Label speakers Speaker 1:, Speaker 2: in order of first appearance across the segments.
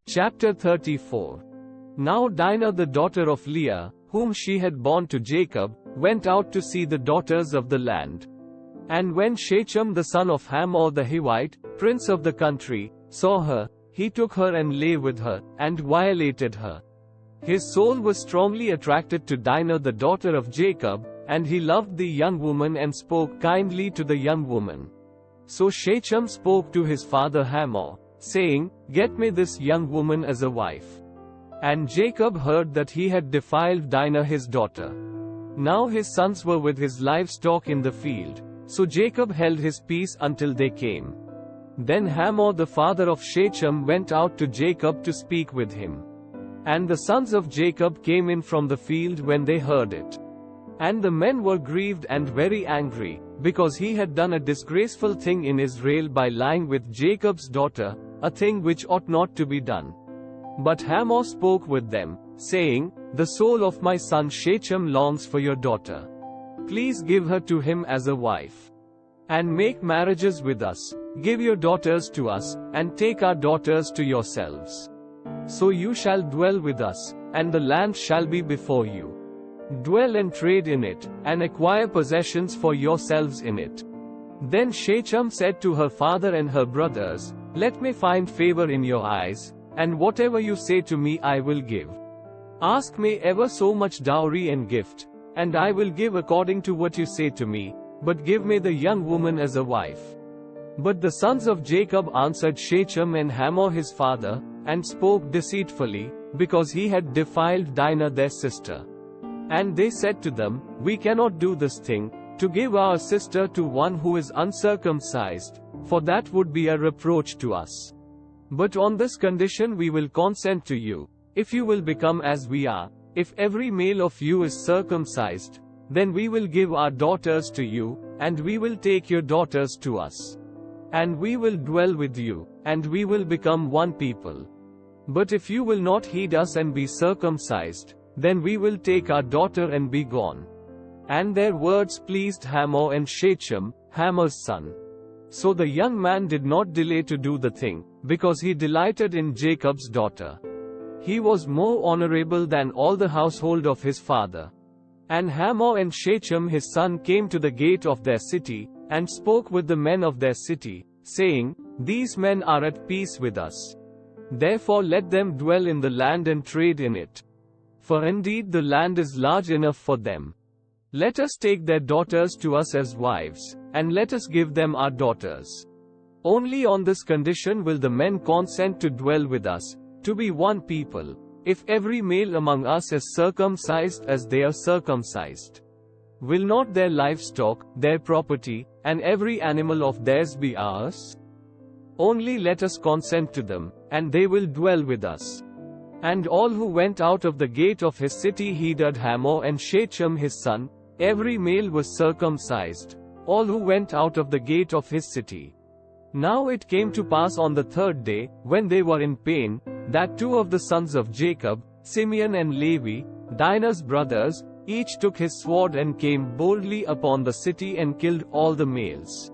Speaker 1: Chapter 34. Now Dinah the daughter of Leah, whom she had borne to Jacob, went out to see the daughters of the land. And when Shechem the son of Hamor the Hivite, prince of the country, saw her, he took her and lay with her, and violated her. His soul was strongly attracted to Dinah the daughter of Jacob, and he loved the young woman and spoke kindly to the young woman. So Shechem spoke to his father Hamor, saying, "Get me this young woman as a wife." And Jacob heard that he had defiled Dinah his daughter. Now his sons were with his livestock in the field, so Jacob held his peace until they came. Then Hamor the father of Shechem went out to Jacob to speak with him. And the sons of Jacob came in from the field when they heard it. And the men were grieved and very angry, because he had done a disgraceful thing in Israel by lying with Jacob's daughter, a thing which ought not to be done. But Hamor spoke with them, saying, "The soul of my son Shechem longs for your daughter. Please give her to him as a wife. And make marriages with us, give your daughters to us, and take our daughters to yourselves. So you shall dwell with us, and the land shall be before you. Dwell and trade in it, and acquire possessions for yourselves in it." Then Shechem said to her father and her brothers, "Let me find favor in your eyes, and whatever you say to me I will give. Ask me ever so much dowry and gift, and I will give according to what you say to me, but give me the young woman as a wife." But the sons of Jacob answered Shechem and Hamor his father, and spoke deceitfully, because he had defiled Dinah their sister. And they said to them, "We cannot do this thing, to give our sister to one who is uncircumcised, for that would be a reproach to us. But on this condition we will consent to you, if you will become as we are. If every male of you is circumcised, then we will give our daughters to you, and we will take your daughters to us. And we will dwell with you, and we will become one people. But if you will not heed us and be circumcised, then we will take our daughter and be gone." And their words pleased Hamor and Shechem, Hamor's son. So the young man did not delay to do the thing, because he delighted in Jacob's daughter. He was more honorable than all the household of his father. And Hamor and Shechem his son came to the gate of their city, and spoke with the men of their city, saying, "These men are at peace with us. Therefore let them dwell in the land and trade in it. For indeed the land is large enough for them. Let us take their daughters to us as wives, and let us give them our daughters. Only on this condition will the men consent to dwell with us, to be one people, if every male among us is circumcised as they are circumcised. Will not their livestock, their property, and every animal of theirs be ours? Only let us consent to them, and they will dwell with us." And all who went out of the gate of his city heeded Hamor and Shechem his son. Every male was circumcised, all who went out of the gate of his city. Now it came to pass on the third day, when they were in pain, that two of the sons of Jacob, Simeon and Levi, Dinah's brothers, each took his sword and came boldly upon the city and killed all the males.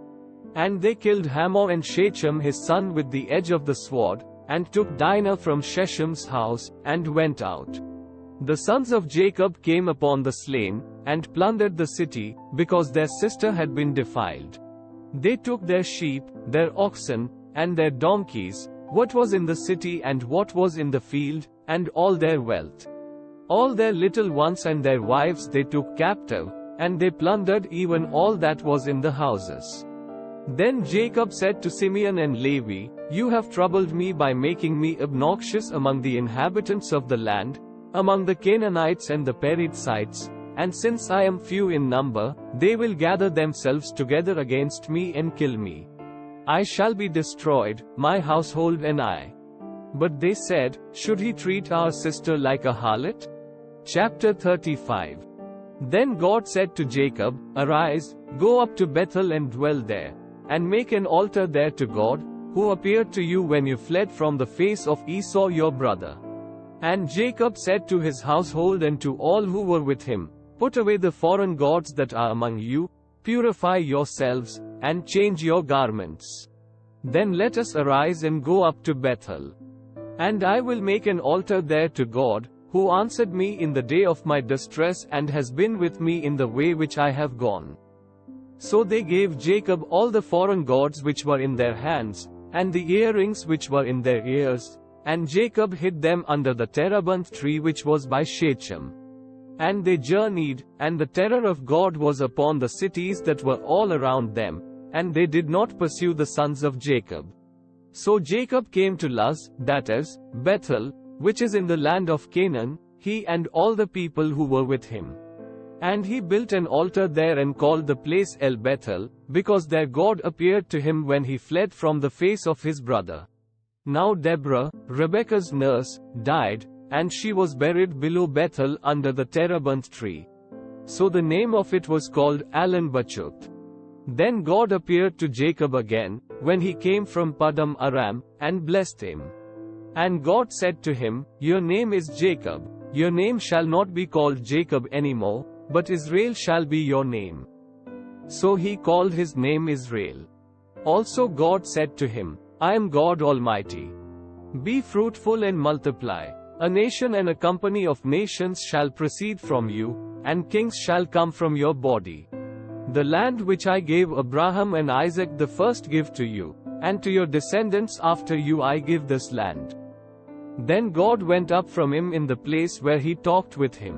Speaker 1: And they killed Hamor and Shechem his son with the edge of the sword, and took Dinah from Shechem's house, and went out. The sons of Jacob came upon the slain, and plundered the city, because their sister had been defiled. They took their sheep, their oxen, and their donkeys, what was in the city and what was in the field, and all their wealth. All their little ones and their wives they took captive, and they plundered even all that was in the houses. Then Jacob said to Simeon and Levi, "You have troubled me by making me obnoxious among the inhabitants of the land, among the Canaanites and the Perizzites, and since I am few in number, they will gather themselves together against me and kill me. I shall be destroyed, my household and I." But they said, "Should he treat our sister like a harlot?" Chapter 35. Then God said to Jacob, "Arise, go up to Bethel and dwell there, and make an altar there to God, who appeared to you when you fled from the face of Esau your brother." And Jacob said to his household and to all who were with him, "Put away the foreign gods that are among you, purify yourselves, and change your garments. Then let us arise and go up to Bethel. And I will make an altar there to God, who answered me in the day of my distress and has been with me in the way which I have gone." So they gave Jacob all the foreign gods which were in their hands, and the earrings which were in their ears, and Jacob hid them under the terebinth tree which was by Shechem. And they journeyed, and the terror of God was upon the cities that were all around them, and they did not pursue the sons of Jacob. So Jacob came to Luz, that is, Bethel, which is in the land of Canaan, he and all the people who were with him. And he built an altar there and called the place El Bethel, because there God appeared to him when he fled from the face of his brother. Now Deborah, Rebekah's nurse, died, and she was buried below Bethel under the terebinth tree. So the name of it was called Allon-Bachuth. Then God appeared to Jacob again, when he came from Paddan Aram, and blessed him. And God said to him, "Your name is Jacob, your name shall not be called Jacob anymore, but Israel shall be your name." So he called his name Israel. Also God said to him, "I am God Almighty. Be fruitful and multiply. A nation and a company of nations shall proceed from you, and kings shall come from your body. The land which I gave Abraham and Isaac the first give to you, and to your descendants after you I give this land." Then God went up from him in the place where he talked with him.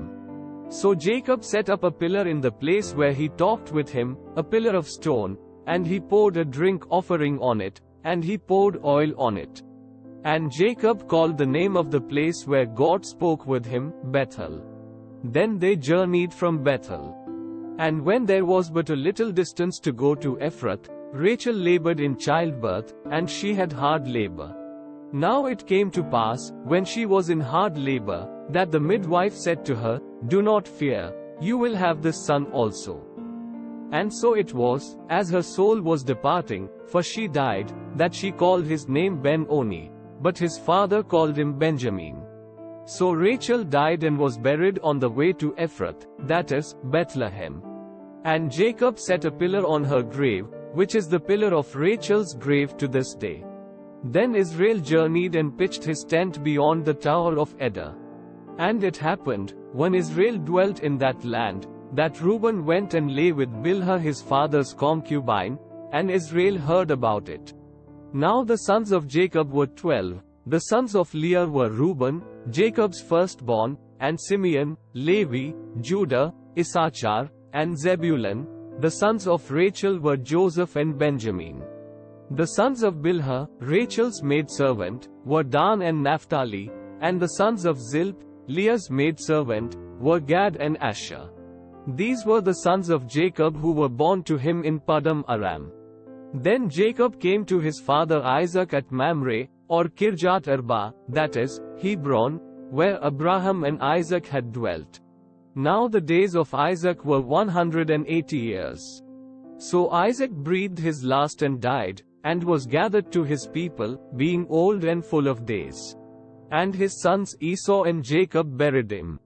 Speaker 1: So Jacob set up a pillar in the place where he talked with him, a pillar of stone, and he poured a drink offering on it, and he poured oil on it. And Jacob called the name of the place where God spoke with him, Bethel. Then they journeyed from Bethel. And when there was but a little distance to go to Ephrath, Rachel labored in childbirth, and she had hard labor. Now it came to pass, when she was in hard labor, that the midwife said to her, "Do not fear, you will have this son also." And so it was, as her soul was departing, for she died, that she called his name Ben-Oni, but his father called him Benjamin. So Rachel died and was buried on the way to Ephrath, that is, Bethlehem. And Jacob set a pillar on her grave, which is the pillar of Rachel's grave to this day. Then Israel journeyed and pitched his tent beyond the tower of Eder. And it happened, when Israel dwelt in that land, that Reuben went and lay with Bilhah his father's concubine, and Israel heard about it. Now the sons of Jacob were 12. The sons of Leah were Reuben, Jacob's firstborn, and Simeon, Levi, Judah, Issachar, and Zebulun. The sons of Rachel were Joseph and Benjamin. The sons of Bilhah, Rachel's maidservant, were Dan and Naphtali, and the sons of Zilp, Leah's maidservant, were Gad and Asher. These were the sons of Jacob who were born to him in Paddan Aram. Then Jacob came to his father Isaac at Mamre, or Kirjath Arba, that is, Hebron, where Abraham and Isaac had dwelt. Now the days of Isaac were 180 years. So Isaac breathed his last and died, and was gathered to his people, being old and full of days. And his sons Esau and Jacob buried him.